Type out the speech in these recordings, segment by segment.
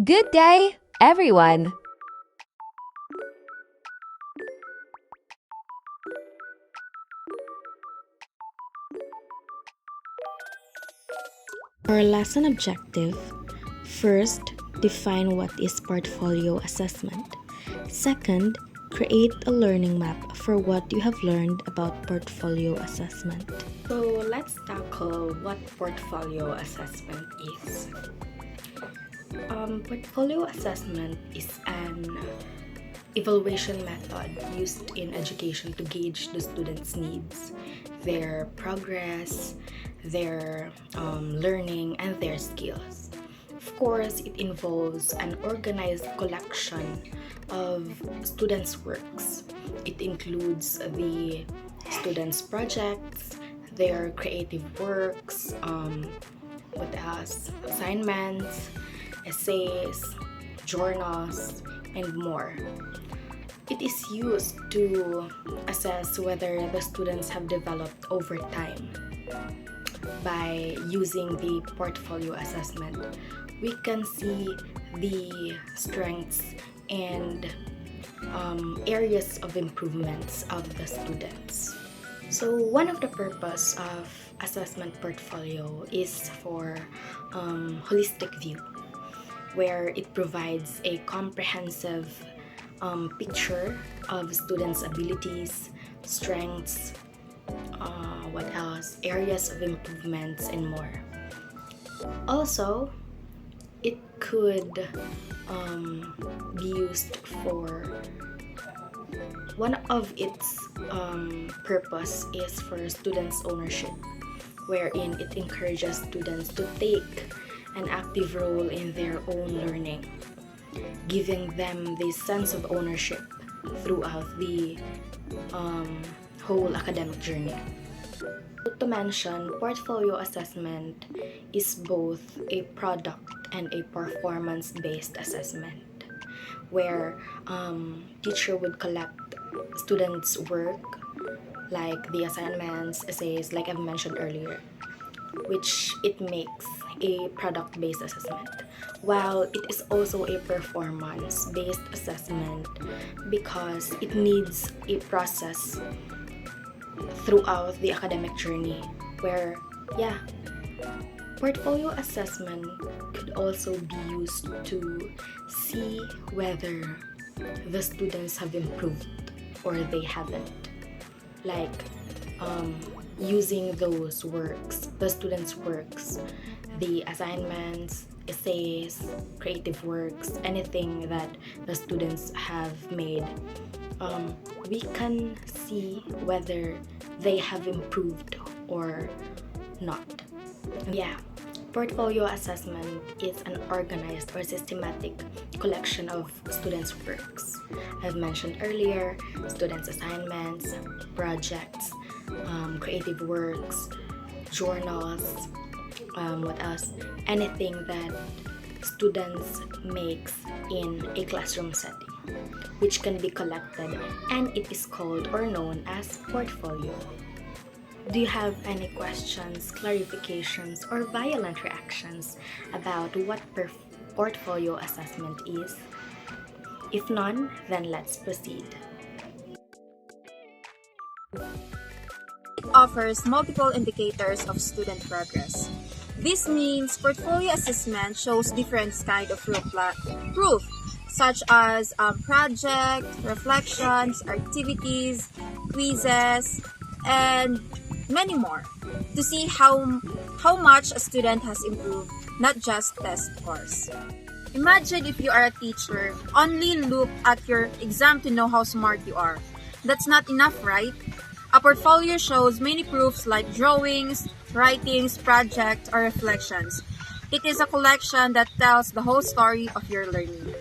Good day, everyone! Our lesson objective: first, define what is portfolio assessment. Second, create a learning map for what you have learned about portfolio assessment. So let's tackle what portfolio assessment is. Portfolio assessment is an evaluation method used in education to gauge the students' needs, their progress, their learning, and their skills. Of course, it involves an organized collection of students' works. It includes the students' projects, their creative works, what else? Assignments, essays, journals, and more. It is used to assess whether the students have developed over time. By using the portfolio assessment, we can see the strengths and areas of improvements of the students. So one of the purpose of assessment portfolio is for holistic view, where it provides a comprehensive picture of students' abilities, strengths, what else, areas of improvements, and more. Also, it could be used for one of its purpose is for students' ownership, wherein it encourages students to take an active role in their own learning, giving them this sense of ownership throughout the whole academic journey. To mention, portfolio assessment is both a product and a performance-based assessment, where teacher would collect students' work, like the assignments, essays, like I've mentioned earlier, which it makes a product-based assessment, while it is also a performance-based assessment because it needs a process throughout the academic journey, where portfolio assessment could also be used to see whether the students have improved or they haven't, like using those works, the students' works, the assignments, essays, creative works, anything that the students have made, we can see whether they have improved or not. Portfolio assessment is an organized or systematic collection of students' works. I've mentioned earlier, students' assignments, projects, creative works, journals, what else? Anything that students makes in a classroom setting, which can be collected, and it is called or known as portfolio. Do you have any questions, clarifications, or violent reactions about what portfolio assessment is? If none, then let's proceed. It offers multiple indicators of student progress. This means portfolio assessment shows different kinds of proof, such as project, reflections, activities, quizzes, and many more, to see how much a student has improved, not just test scores. Imagine if you are a teacher, only look at your exam to know how smart you are. That's not enough, right? A portfolio shows many proofs like drawings, writings, projects, or reflections. It is a collection that tells the whole story of your learning.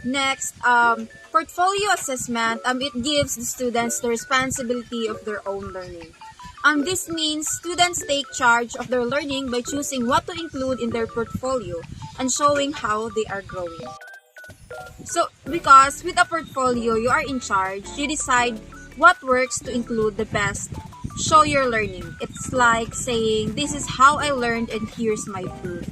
Next, portfolio assessment, it gives the students the responsibility of their own learning. This means students take charge of their learning by choosing what to include in their portfolio and showing how they are growing. So, because with a portfolio, you are in charge, you decide what works to include the best, show your learning. It's like saying, this is how I learned and here's my proof.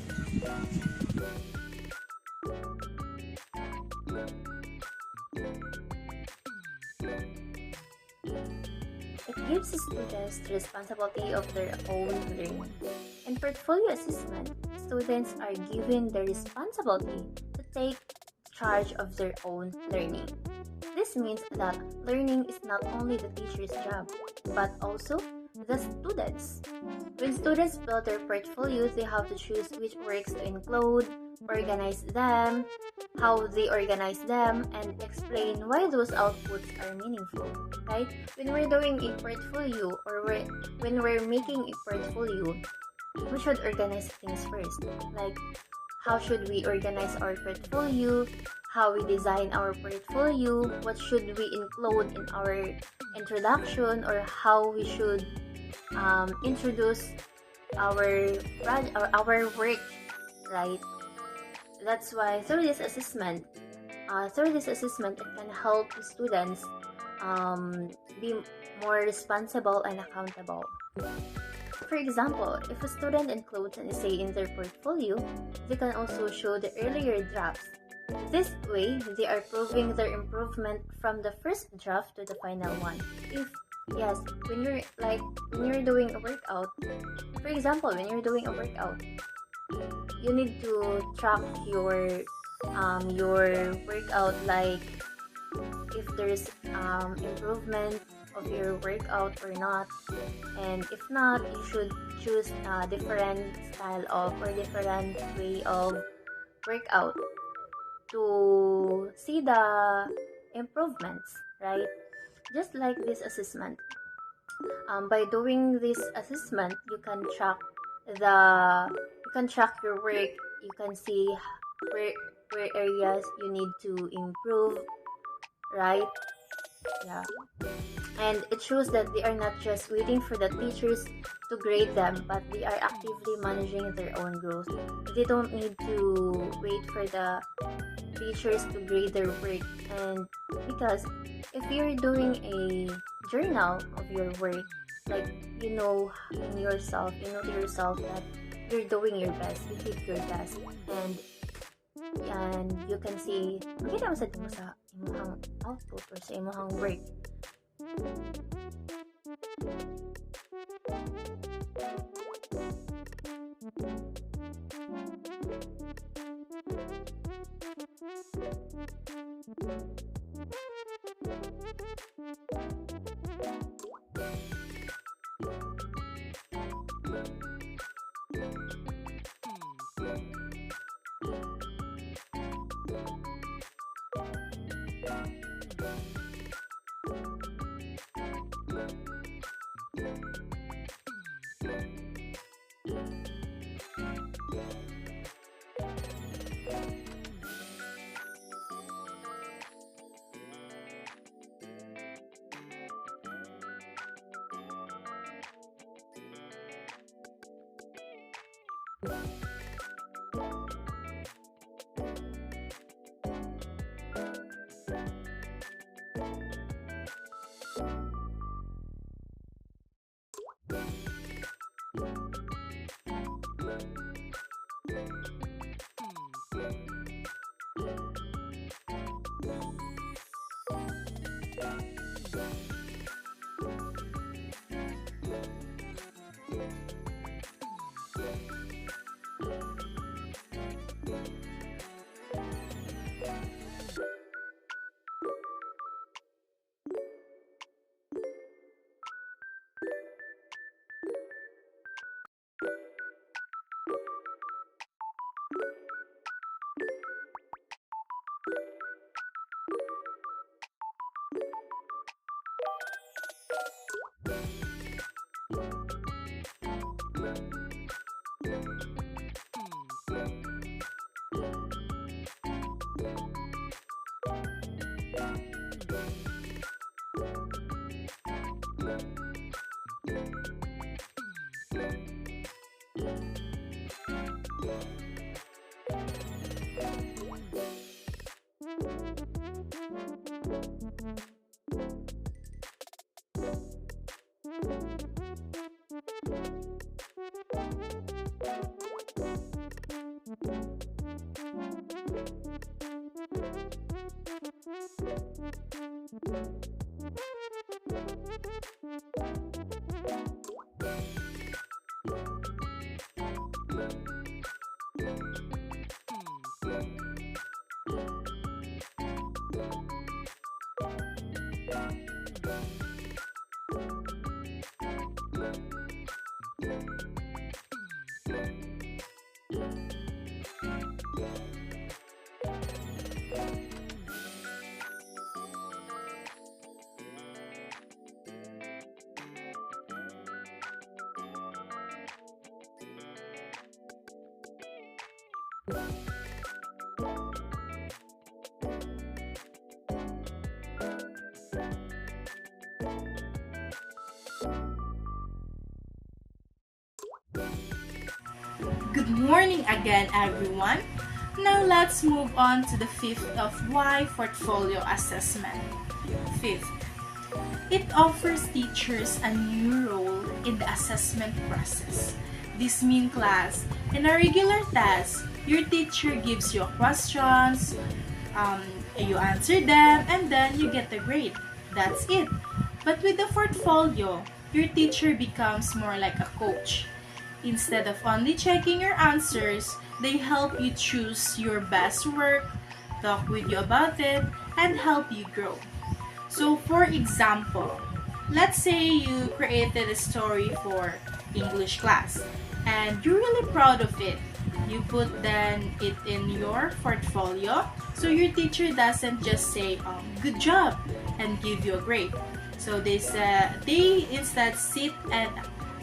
It gives students the responsibility of their own learning. In portfolio assessment, students are given the responsibility to take charge of their own learning. This means that learning is not only the teacher's job, but also the students. When students build their portfolios, they have to choose which works to include, organize them, how they organize them, and explain why those outputs are meaningful, right? When we're doing a portfolio or when we're making a portfolio, we should organize things first. Like, how should we organize our portfolio? How we design our portfolio? What should we include in our introduction, or how we should introduce our work, right? That's why through this assessment, it can help students be more responsible and accountable. For example, if a student includes an essay in their portfolio, they can also show the earlier drafts. This way, they are proving their improvement from the first draft to the final one. When you're doing a workout, for example, when you're doing a workout, you need to track your workout, like if there's improvement of your workout or not, and if not, you should choose a different style of or different way of workout to see the improvements, right? Just like this assessment, by doing this assessment, you can track your work. You can see where areas you need to improve, right? Yeah. And it shows that they are not just waiting for the teachers to grade them, but they are actively managing their own growth. They don't need to wait for the teachers to grade their work. And because if you're doing a journal of your work, like you know to yourself that you're doing your best, you did your best, and you can see makita mo sa imong output or sa imong work. Good morning again, everyone. Now let's move on to the fifth of why portfolio assessment. Fifth, it offers teachers a new role in the assessment process. This means class, in a regular test, your teacher gives you questions, you answer them, and then you get a grade. That's it. But with the portfolio, your teacher becomes more like a coach. Instead of only checking your answers, they help you choose your best work, talk with you about it, and help you grow. So for example, let's say you created a story for English class and you're really proud of it. You put then it in your portfolio so your teacher doesn't just say good job and give you a grade. So they instead sit and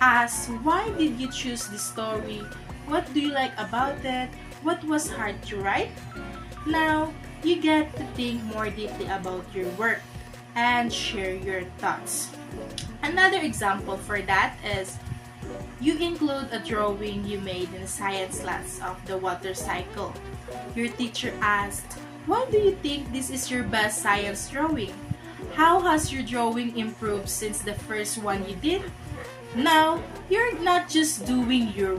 ask, why did you choose this story? What do you like about it? What was hard to write? Now, you get to think more deeply about your work and share your thoughts. Another example for that is you include a drawing you made in science class of the water cycle. Your teacher asked, why do you think this is your best science drawing? How has your drawing improved since the first one you did? Now, you're not just doing your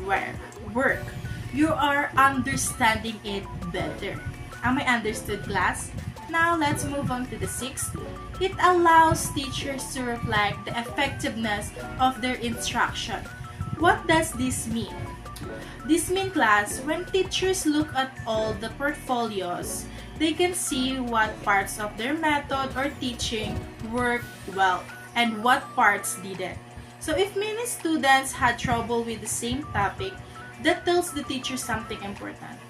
work, you are understanding it better. Am I understood, class? Now, let's move on to the sixth. It allows teachers to reflect the effectiveness of their instruction. What does this mean? This means, class, when teachers look at all the portfolios, they can see what parts of their method or teaching worked well and what parts didn't. So if many students had trouble with the same topic, that tells the teacher something important.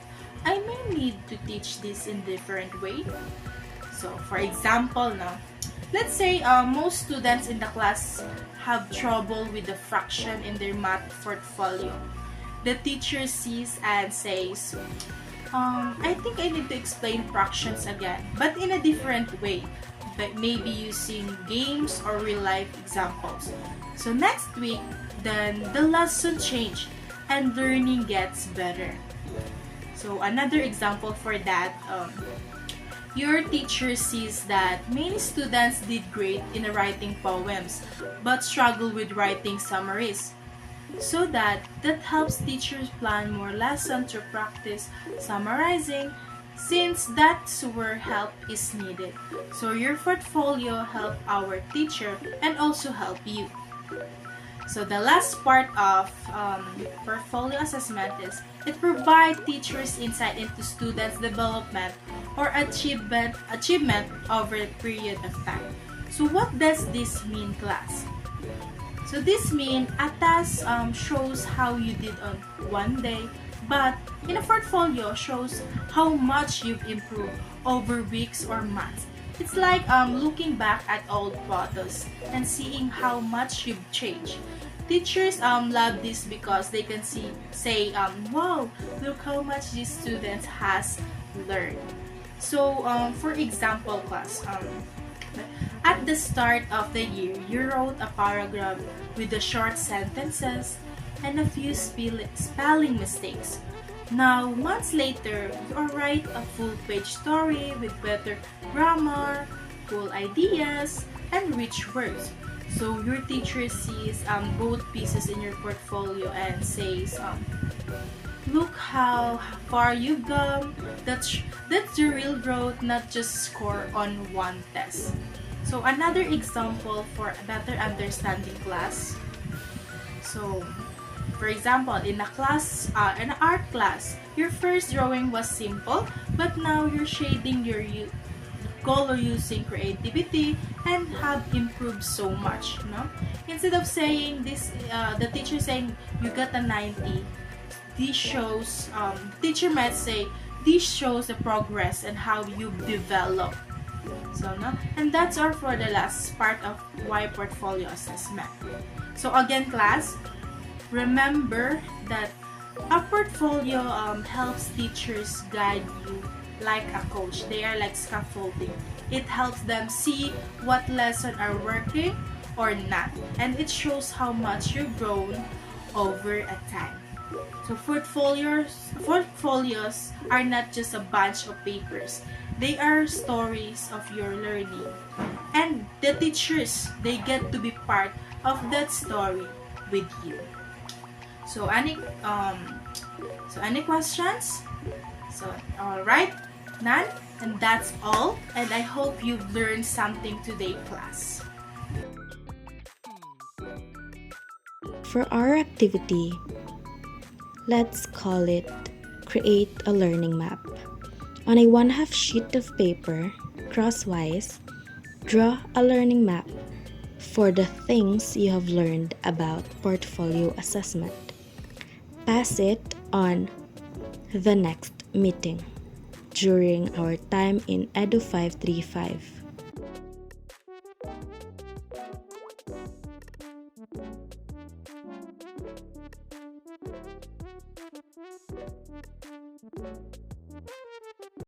I may need to teach this in different way. So for example, now, let's say most students in the class have trouble with the fraction in their math portfolio. The teacher sees and says, I think I need to explain fractions again, but in a different way. But maybe using games or real-life examples. So next week, then the lesson change and learning gets better. So another example for that, your teacher sees that many students did great in writing poems but struggle with writing summaries. So that helps teachers plan more lessons to practice summarizing, since that's where help is needed. So your portfolio help our teacher and also help you. So the last part of portfolio assessment is it provides teachers insight into students' development or achievement over a period of time. So what does this mean, class? So this means a task shows how you did on one day, but in a portfolio shows how much you've improved over weeks or months. It's like looking back at old photos and seeing how much you've changed. Teachers love this because they can say, wow, look how much this student has learned. So for example, class, at the start of the year, you wrote a paragraph with the short sentences and a few spelling mistakes. Now, months later, you write a full-page story with better grammar, cool ideas, and rich words. So your teacher sees both pieces in your portfolio and says, look how far you've gone. That's the real growth, not just score on one test. So another example for a better understanding, class. So for example, in an art class, your first drawing was simple, but now you're shading your color using creativity and have improved so much. No? Instead of saying this, the teacher saying you got a 90. This shows teacher might say This shows the progress and how you've developed. So, no? And that's all for the last part of why portfolio assessment. So again, class, remember that a portfolio helps teachers guide you like a coach. They are like scaffolding. It helps them see what lessons are working or not, and it shows how much you've grown over a time. So portfolios are not just a bunch of papers. They are stories of your learning. And the teachers, they get to be part of that story with you. So any questions? So all right, none, and that's all. And I hope you've learned something today, class. For our activity, let's call it Create a Learning Map. On a 1/2 sheet of paper, crosswise, draw a learning map for the things you have learned about portfolio assessment. Pass it on the next meeting during our time in Edu 535.